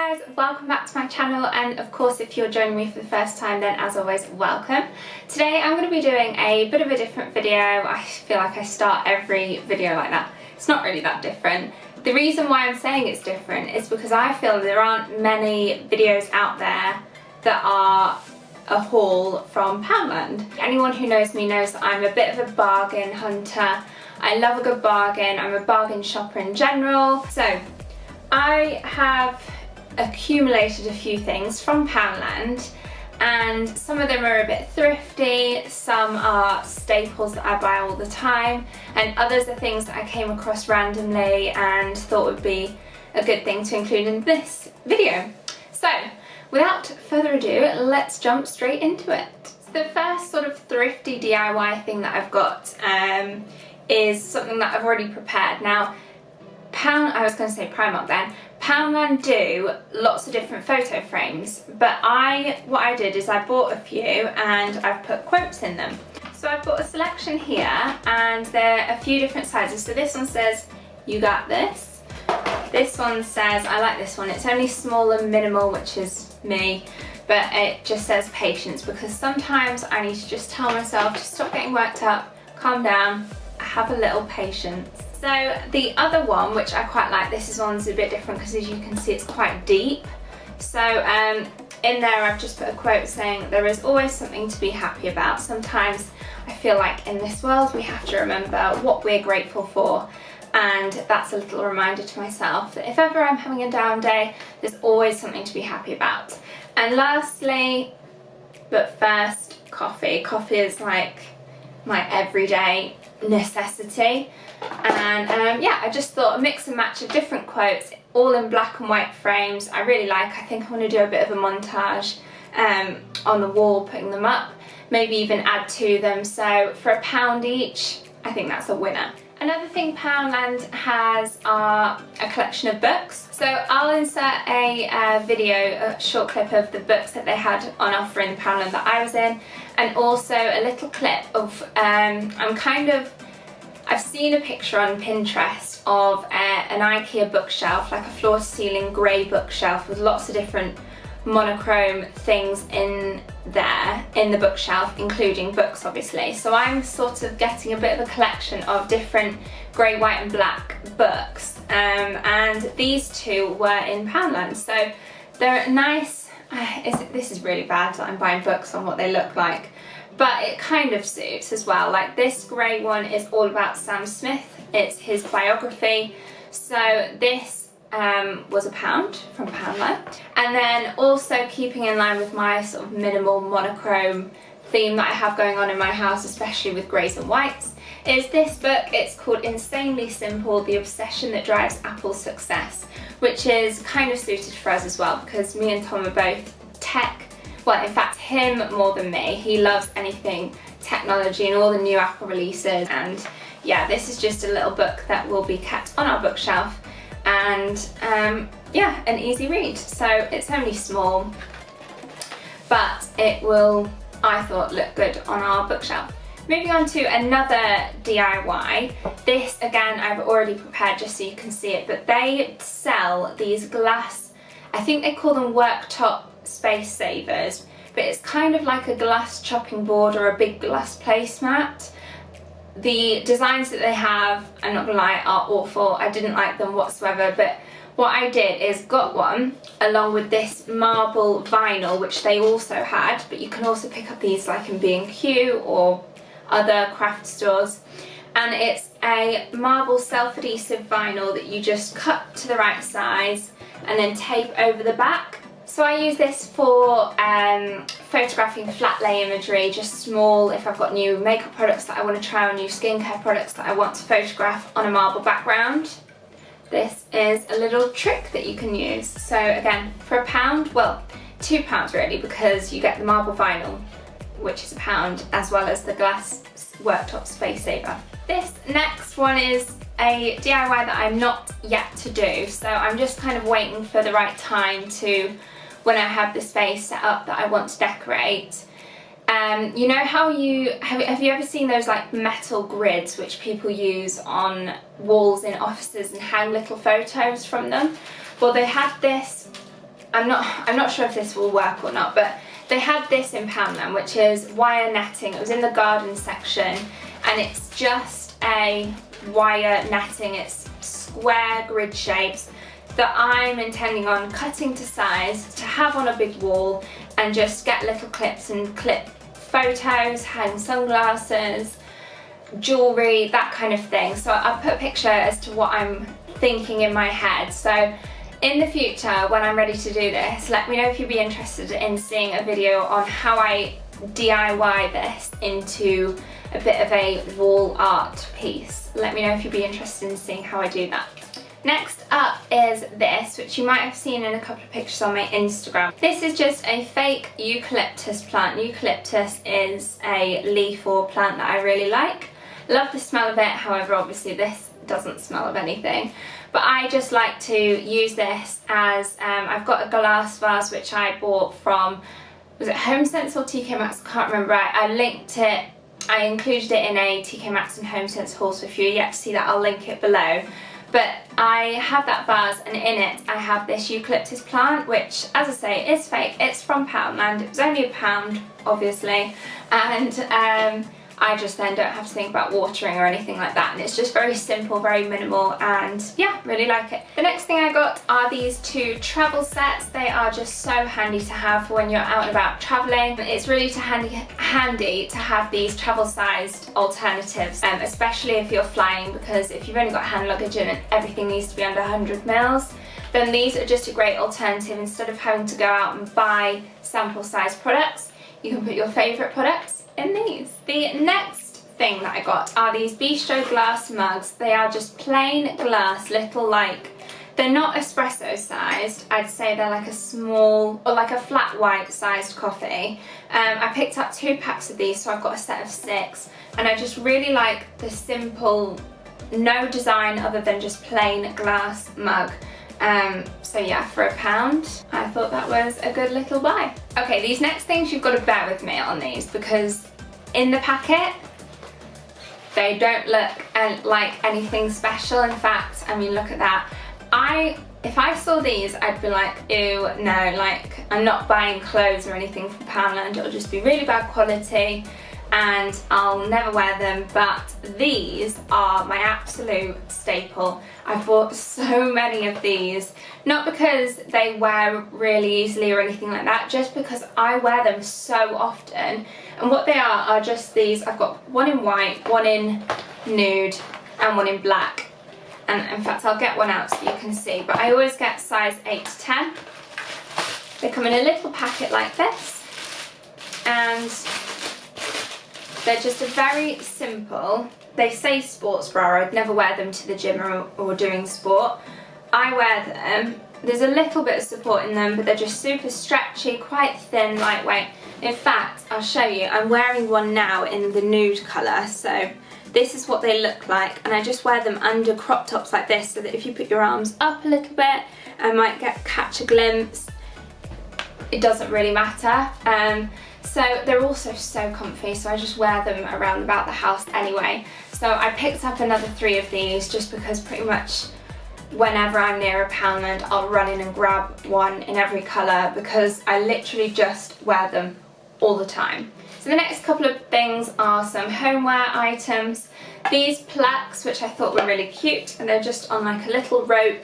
guys, welcome back to my channel, and of course if you're joining me for the first time, then as always, welcome. Today I'm going to be doing a bit of a different video. I feel like I start every video like that. It's not really that different. The reason why I'm saying it's different is because I feel there aren't many videos out there that are a haul from Poundland. Anyone who knows me knows that I'm a bit of a bargain hunter. I love a good bargain. I'm a bargain shopper in general. So I have accumulated a few things from Poundland, and some of them are a bit thrifty, some are staples that I buy all the time, and others are things that I came across randomly and thought would be a good thing to include in this video. So without further ado, let's jump straight into it. So the first sort of thrifty DIY thing that I've got is something that I've already prepared. Now I was going to say Primark then. Poundland do lots of different photo frames, but what I did is I bought a few and I've put quotes in them. So I've got a selection here, and there are a few different sizes. So this one says, "You got this." This one says, I like this one, it's only small and minimal, which is me, but it just says "Patience," because sometimes I need to just tell myself to stop getting worked up, calm down, have a little patience. So the other one, which I quite like, one's a bit different because as you can see it's quite deep. So in there I've just put a quote saying, "There is always something to be happy about." Sometimes I feel like in this world we have to remember what we're grateful for, and that's a little reminder to myself that if ever I'm having a down day, there's always something to be happy about. And lastly, but first, coffee. Coffee is like my everyday necessity, and yeah, I just thought a mix and match of different quotes, all in black and white frames. I really like. I think I want to do a bit of a montage on the wall, putting them up, maybe even add to them. So for £1 each, I think that's a winner. Another thing Poundland has are a collection of books. So I'll insert a video, a short clip of the books that they had on offer in the Poundland that I was in, and also a little clip of, I've seen a picture on Pinterest of an IKEA bookshelf, like a floor-to-ceiling grey bookshelf with lots of different monochrome things in there, in the bookshelf, including books obviously. So I'm sort of getting a bit of a collection of different grey, white and black books, and these two were in Poundland. So they're nice. This is really bad that I'm buying books on what they look like, but it kind of suits as well. Like this grey one is all about Sam Smith. It's his biography. So this was £1 from Poundland. And then also keeping in line with my sort of minimal monochrome theme that I have going on in my house, especially with greys and whites, is this book. It's called Insanely Simple: The Obsession That Drives Apple's Success, which is kind of suited for us as well, because me and Tom are both tech. Well, in fact, him more than me. He loves anything technology and all the new Apple releases, and yeah, this is just a little book that will be kept on our bookshelf, and yeah, an easy read. So it's only small, but it will, I thought, look good on our bookshelf. Moving on to another DIY. This again I've already prepared just so you can see it, but they sell these glass, I think they call them Worktop Spacesavers, but it's kind of like a glass chopping board or a big glass placemat. The designs that they have, I'm not gonna lie, are awful. I didn't like them whatsoever, but what I did is got one along with this marble vinyl, which they also had, but you can also pick up these like in B&Q or other craft stores, and it's a marble self-adhesive vinyl that you just cut to the right size and then tape over the back. So I use this for photographing flat lay imagery, just small, if I've got new makeup products that I want to try, or new skincare products that I want to photograph on a marble background. This is a little trick that you can use. So again, for £1, well, £2 really, because you get the marble vinyl, which is £1, as well as the glass Worktop Spacesaver. This next one is a DIY that I'm not yet to do, so I'm just kind of waiting for the right time to, when I have the space set up that I want to decorate. You know how have you ever seen those like metal grids which people use on walls in offices and hang little photos from them? Well, they had this I'm not sure if this will work or not, but they had this in Poundland, which is wire netting. It was in the garden section, and it's just a wire netting. It's square grid shapes that I'm intending on cutting to size to have on a big wall and just get little clips and clip photos, hang sunglasses, jewellery, that kind of thing. So I'll put a picture as to what I'm thinking in my head. So in the future, when I'm ready to do this, let me know if you'd be interested in seeing a video on how I DIY this into a bit of a wall art piece. Let me know if you'd be interested in seeing how I do that. Next up is this, which you might have seen in a couple of pictures on my Instagram. This is just a fake eucalyptus plant. Eucalyptus is a leaf or plant that I really like. Love the smell of it, however obviously this doesn't smell of anything. But I just like to use this as, I've got a glass vase which I bought from, was it HomeSense or TK Maxx? I can't remember. I linked it, I included it in a TK Maxx and HomeSense haul, so if you're yet to see that I'll link it below. But I have that vase, and in it I have this eucalyptus plant, which, as I say, is fake. It's from Poundland. It was only £1, obviously, and I just then don't have to think about watering or anything like that, and it's just very simple, very minimal, and yeah, really like it. The next thing I got are these two travel sets. They are just so handy to have for when you're out and about travelling. It's really handy to have these travel-sized alternatives, especially if you're flying, because if you've only got hand luggage and everything needs to be under 100 mils, then these are just a great alternative. Instead of having to go out and buy sample-sized products, you can put your favourite products in these. The next thing that I got are these bistro glass mugs. They are just plain glass, little, like, they're not espresso sized. I'd say they're like a small, or like a flat white sized coffee. I picked up 2 packs of these, so I've got a set of 6, and I just really like the simple, no design other than just plain glass mug. So yeah, for £1, I thought that was a good little buy. Okay, these next things, you've got to bear with me on these, because in the packet, they don't look like anything special. In fact, I mean, look at that. If I saw these, I'd be like, ew, no, like, I'm not buying clothes or anything from Poundland. It'll just be really bad quality and I'll never wear them, but these are my absolute staple. I've bought so many of these, not because they wear really easily or anything like that, just because I wear them so often. And what they are just these. I've got one in white, one in nude, and one in black. And in fact, I'll get one out so you can see, but I always get size 8 to 10. They come in a little packet like this, and they're just a very simple, they say sports bra. I'd never wear them to the gym or doing sport. I wear them. There's a little bit of support in them, but they're just super stretchy, quite thin, lightweight. In fact, I'll show you. I'm wearing one now in the nude colour, so this is what they look like, and I just wear them under crop tops like this, so that if you put your arms up a little bit, I might catch a glimpse. It doesn't really matter. So they're also so comfy, so I just wear them around about the house anyway. So I picked up another 3 of these just because pretty much whenever I'm near a Poundland, I'll run in and grab one in every colour, because I literally just wear them all the time. So the next couple of things are some homeware items. These plaques, which I thought were really cute, and they're just on like a little rope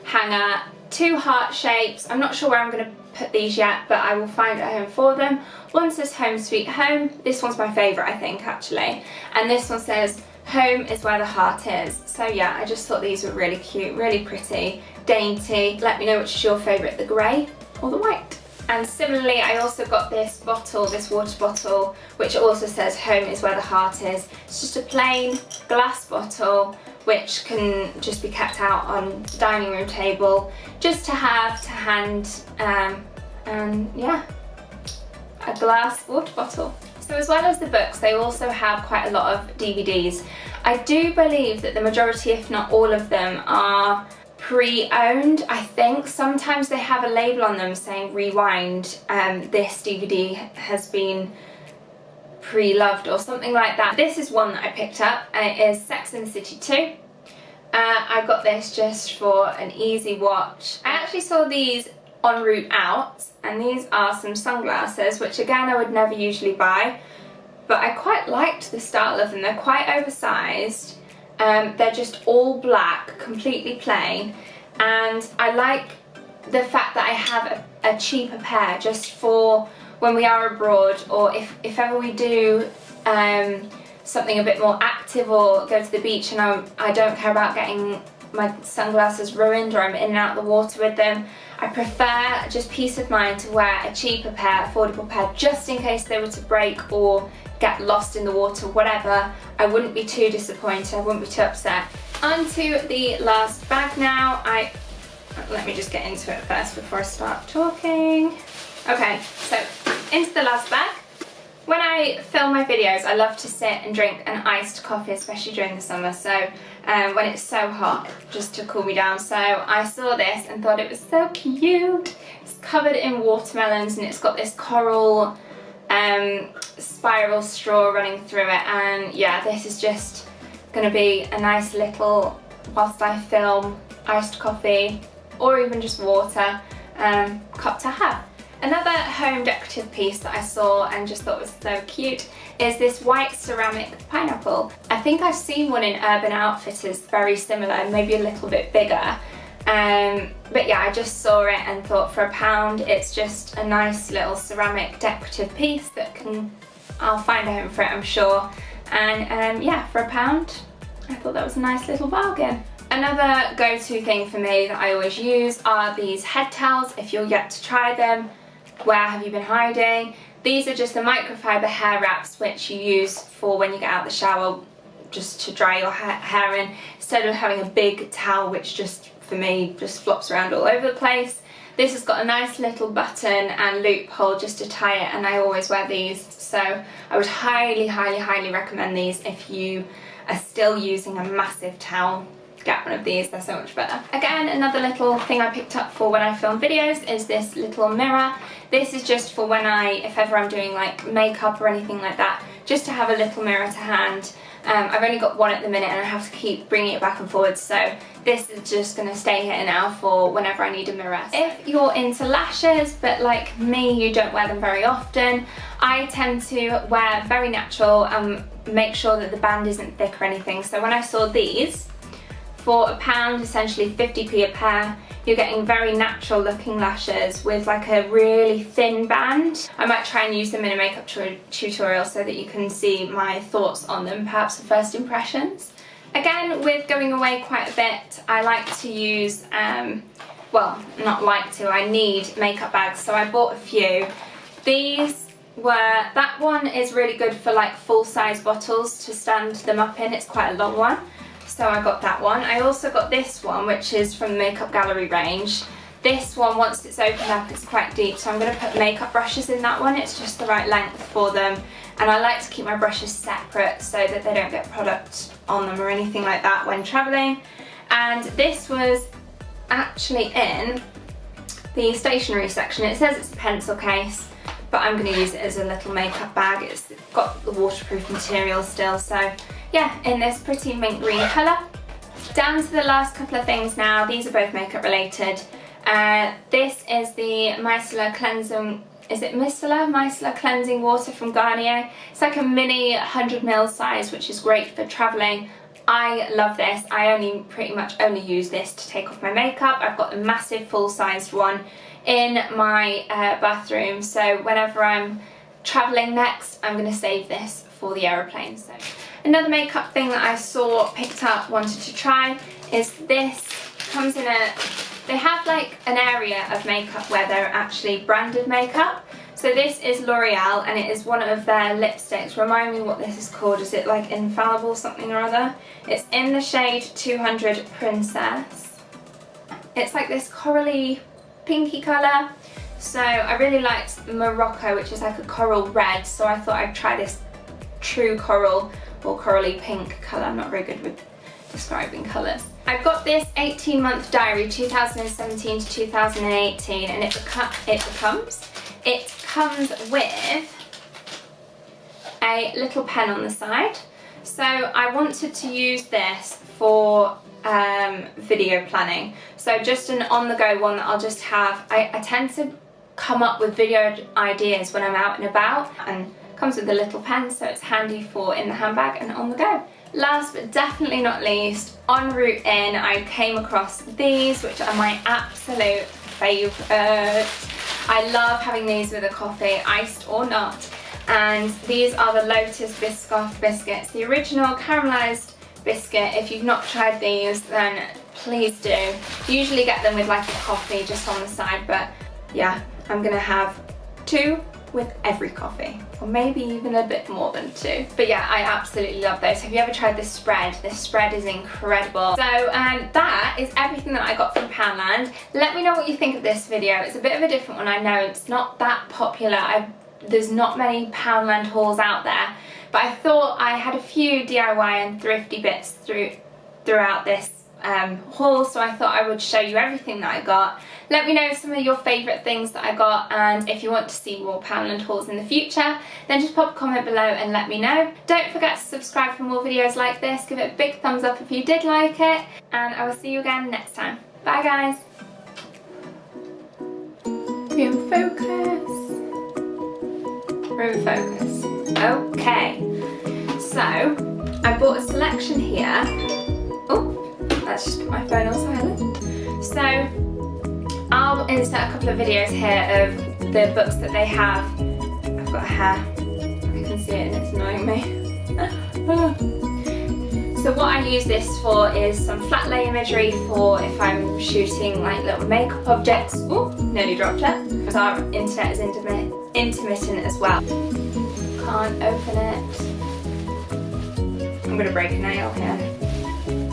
hanger, 2 heart shapes. I'm not sure where I'm going to put these yet, but I will find a home for them. One says Home Sweet Home. This one's my favourite, I think, actually. And this one says Home is where the heart is. So yeah, I just thought these were really cute, really pretty, dainty. Let me know which is your favourite, the grey or the white. And similarly, I also got this bottle, this water bottle, which also says Home is where the heart is. It's just a plain glass bottle, which can just be kept out on the dining room table, just to have to hand, and yeah, a glass water bottle. So as well as the books, they also have quite a lot of DVDs. I do believe that the majority, if not all of them, are pre-owned, I think. Sometimes they have a label on them saying rewind, this DVD has been pre-loved or something like that. This is one that I picked up, and it is Sex and the City 2. I got this just for an easy watch. I actually saw these en route out, and these are some sunglasses, which again I would never usually buy, but I quite liked the style of them. They're quite oversized, they're just all black, completely plain, and I like the fact that I have a cheaper pair just for when we are abroad, or if ever we do something a bit more active or go to the beach and I don't care about getting my sunglasses ruined, or I'm in and out of the water with them. I prefer just peace of mind to wear a cheaper pair, affordable pair, just in case they were to break or get lost in the water, whatever. I wouldn't be too disappointed, I wouldn't be too upset. On to the last bag now. Let me just get into it first before I start talking. Okay, so into the last bag. When I film my videos, I love to sit and drink an iced coffee, especially during the summer, so when it's so hot, just to cool me down. So I saw this and thought it was so cute. It's covered in watermelons and it's got this coral spiral straw running through it, and yeah, this is just going to be a nice little, whilst I film, iced coffee or even just water cup to have. Another home decorative piece that I saw and just thought was so cute is this white ceramic pineapple. I think I've seen one in Urban Outfitters very similar, maybe a little bit bigger. But yeah, I just saw it and thought for £1 it's just a nice little ceramic decorative piece that I'll find a home for it, I'm sure. And yeah, for £1 I thought that was a nice little bargain. Another go-to thing for me that I always use are these head towels. If you're yet to try them, where have you been hiding? These are just the microfiber hair wraps which you use for when you get out of the shower, just to dry your hair in, instead of having a big towel which just, for me, just flops around all over the place. This has got a nice little button and loophole just to tie it, and I always wear these, so I would highly, highly, highly recommend these if you are still using a massive towel. Get one of these, they're so much better. Again, another little thing I picked up for when I film videos is this little mirror. This is just for when if ever I'm doing like makeup or anything like that, just to have a little mirror to hand. I've only got one at the minute and I have to keep bringing it back and forwards, so this is just going to stay here now for whenever I need a mirror. If you're into lashes, but like me, you don't wear them very often, I tend to wear very natural and make sure that the band isn't thick or anything. So when I saw these, for £1, essentially 50p a pair, you're getting very natural looking lashes with like a really thin band. I might try and use them in a makeup tutorial so that you can see my thoughts on them, perhaps the first impressions. Again, with going away quite a bit, I like to use, well, not like to, I need makeup bags, so I bought a few. That one is really good for like full-size bottles to stand them up in, it's quite a long one. So I got that one. I also got this one, which is from the Makeup Gallery range. This one, once it's opened up, it's quite deep, so I'm going to put makeup brushes in that one. It's just the right length for them. And I like to keep my brushes separate so that they don't get product on them or anything like that when travelling. And this was actually in the stationery section. It says it's a pencil case, but I'm going to use it as a little makeup bag. It's got the waterproof material still, so yeah, in this pretty mint green colour. Down to the last couple of things now. These are both makeup related. This is the Micellar Cleansing, is it Micellar Cleansing Water from Garnier. It's like a mini 100ml size, which is great for travelling. I love this. I pretty much only use this to take off my makeup. I've got a massive full-sized one in my bathroom, so whenever I'm travelling next, I'm going to save this for the aeroplane. So another makeup thing that I saw, picked up, wanted to try is this. Comes in they have like an area of makeup where they're actually branded makeup. So this is L'Oreal and it is one of their lipsticks. Remind me what this is called. Is it like Infallible something or other? It's in the shade 200 Princess. It's like this corally pinky colour. So I really liked Morocco, which is like a coral red, so I thought I'd try this true coral or corally pink colour. I'm not very good with describing colours. I've got this 18-month diary, 2017 to 2018, and it comes with a little pen on the side. So I wanted to use this for video planning. So just an on-the-go one that I'll just have. I tend to come up with video ideas when I'm out and about, and comes with a little pen, so it's handy for in the handbag and on the go. Last but definitely not least, en route in, I came across these, which are my absolute favourite. I love having these with a coffee, iced or not. And these are the Lotus Biscoff biscuits, the original caramelised biscuit. If you've not tried these, then please do. Usually get them with like a coffee just on the side, but yeah, I'm gonna have 2 with every coffee, or maybe even a bit more than 2. But yeah, I absolutely love those. Have you ever tried this spread? This spread is incredible. So that is everything that I got from Poundland. Let me know what you think of this video. It's a bit of a different one, I know. It's not that popular. There's not many Poundland hauls out there, but I thought I had a few DIY and thrifty bits throughout this haul, so I thought I would show you everything that I got. Let me know some of your favourite things that I got, and if you want to see more Poundland hauls in the future, then just pop a comment below and let me know. Don't forget to subscribe for more videos like this. Give it a big thumbs up if you did like it, and I will see you again next time. Bye guys. Be in focus. We're in focus. Okay, so I bought a selection here. Oh, let's just put my phone on silent. So I'll insert a couple of videos here of the books that they have. I've got hair, I can see it and it's annoying me. So what I use this for is some flat lay imagery for if I'm shooting like little makeup objects. Oh, nearly dropped it. Because our internet is intermittent as well. Can't open it. I'm gonna break a nail here.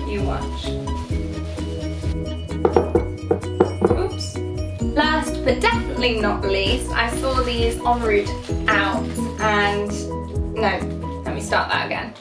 You watch. Oops. Last but definitely not least, I saw these en route out and, no, let me start that again.